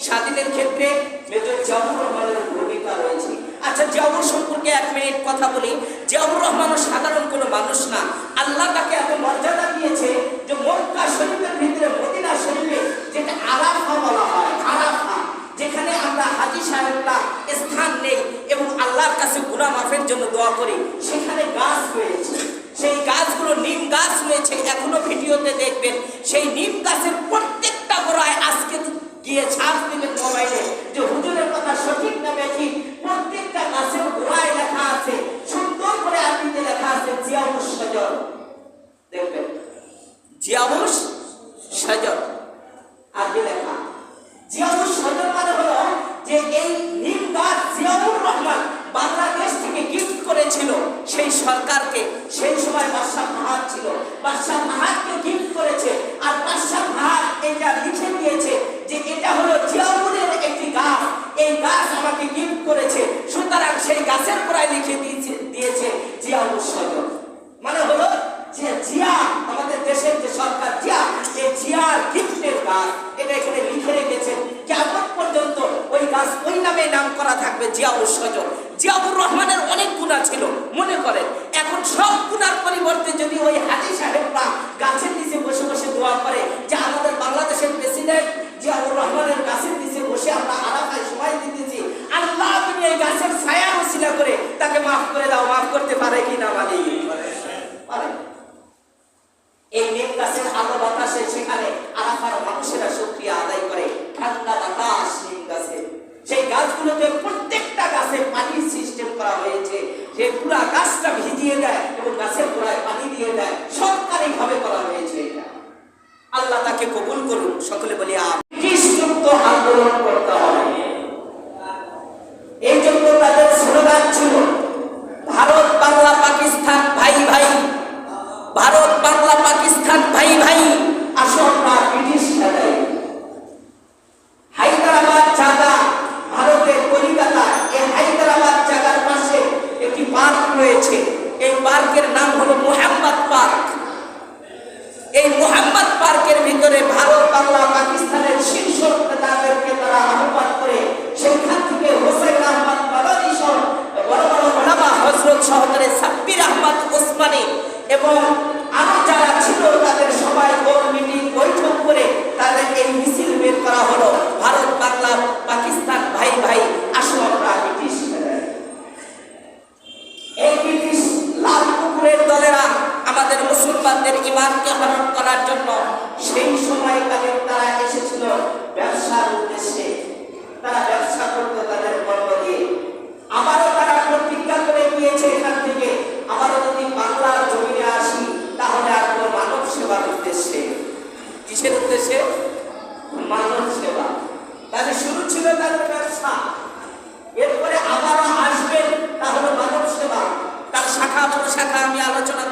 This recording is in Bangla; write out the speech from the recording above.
স্বাধীনের ক্ষেত্রে মেজর জিয়াউর রহমানের ভূমিকা রয়েছে। আচ্ছা, জিয়াউর সম্পর্কে 1 মিনিট কথা বলি। জিয়াউর রহমান সাধারণ কোনো মানুষ না। আল্লাহ তাকে এত মর্যাদা দিয়েছে যে মক্কা শরীফের ভিতরে মদিনা শরীফে যেটা আরাফা বলা হয়, আরাফা, যেখানে আমরা হাজী সাহেবরা স্থান নেই এবং আল্লাহর কাছে গুনাহ মাফের জন্য দোয়া করি, সেখানে গাছ রয়েছে। সেই গাছগুলো নিম গাছ রয়েছে, এখনো ভিডিওতে দেখবেন। সেই নিম গাছের প্রত্যেকটা গোড়ায় আজকে গিয়ে ছাপ দিবেন মোবাইলে যে হুজুরের কথা সঠিক না বেঠিক, প্রত্যেকটা গাছের গোড়ায় লেখা আছে, সুন্দর করে আরবিতে লেখা আছে জিয়াউস শাজার। দেখবেন জিয়াউস শাজার আরবি লেখা। জিয়াউস শাজার মানে হলো যে এই নিম গাছ জিয়াউর রহমান বাংলাদেশ থেকে গিফট করেছিল সেই সরকারকে। সেই সময় বাদশাহ ফাহাদ ছিল, বাদশাহ ফাহাদকে গিফট করেছে। আর বাদশাহ ফাহাদ এটা লিখে দিয়েছে যে এটা হলো জিয়াউরের একটি গাছ, এই গাছ আমাকে গিফট করেছে। সুতরাং সেই গাছের গোড়ায় লিখে দিয়েছে জিয়াউস শাজার। মানে হলো যে জিয়া, আমাদের দেশের যে সরকার জিয়া, এই জিয়ার গিফটের গাছ, এটা এখানে লিখে রেখেছেন। কিয়ামত পর্যন্ত ওই গাছ ওই নামে নাম করা থাকবে জিয়াউস শাজার। জিয়াউর রহমানের অনেক গুনাহ ছিল, মনে করেন। এখন সব গুনার পরিবর্তে যদি ওই হাজী সাহেবরা গাছের নিচে বসে বসে দোয়া করে যে আমাদের বাংলাদেশের প্রেসিডেন্ট জিয়াউর রহমানের গাছের নিচে বসে আমরা আরাফায় সময় দিতেছি, আল্লাহ তুমি এই গাছের ছায়া ওসিলা করে তাকে মাফ করে দাও, মাফ করতে পারে কি না? মানে পারে। এই নিম গাছের আলো বাতাসে সেখানে আরাফার মানুষেরা শুকরিয়া আদায় করে। ঠান্ডা বাতাস নিম গাছে, সেই গাছগুলোতে প্রত্যেকটা গাছে পানির সিস্টেম করা হয়েছে। যে পুরা গাছটা ভিজিয়ে দেয় এবং গাছের গোড়ায় পানি দিয়ে দেয়, সরকারি ভাবে করা হয়েছে এটা। আল্লাহ তাকে কবুল করুন। সকলে বলি ব্রিটিশযুক্ত আন্দোলন করতে হবে। এই জন্য তাদের স্লোগান ছিল ভারত বাংলা পাকিস্তান ভাই ভাই, ভারত বাংলা পাকিস্তান ভাই ভাই, আসো আমরা ব্রিটিশ ঠেকাই। হায়দ্রাবাদ জায়গা, ভারতের কলিকাতা, এই হায়দ্রাবাদ জায়গার পাশে একটি পার্ক রয়েছে। এই পার্কের নাম হলো মোহাম্মদ পার্ক। এই মোহাম্মদ পার্কের ভিতরে ভারত বাংলা পাকিস্তানের শীর্ষ নেতাদেরকে তারা আহ্বান করে সেখান থেকে হোসেন আহমদ মাদানী সহ বড় বড় ওলামা হযরত সহকারে সাব্বির আহমদ ওসমানী এবং আরো যারা ছিল তাদের সবাই গোল মিটিং বৈঠক করে তাদের এই মিছিল বের করা হলো, ভারত বাংলা পাকিস্তান ভাই ভাই, আসো আমরা ব্রিটিশ। এই ব্রিটিশ লাল কুকুরের দলেরা আমাদের মুসলমানদের ঈমানকে হরণ করার জন্য সেই সময়কালে তারা এসেছিল ব্যবসার উদ্দেশ্যে। তারা ব্যবসা করতো তাদের পণ্য দিয়ে। আবারও তারা প্রতিজ্ঞা করে গিয়েছে এখান থেকে আবারও যদি বাংলার জমিনে আসি তাহলে আর কোনো মানব সেবার উদ্দেশ্যে। কিসের উদ্দেশ্যে? মানব সেবা। তাদের শুরু ছিল তাদের ব্যবসা, এরপরে আবারও আসবেন তাহলে মানব সেবা। তার শাখা প্রশাখা আমি আলোচনা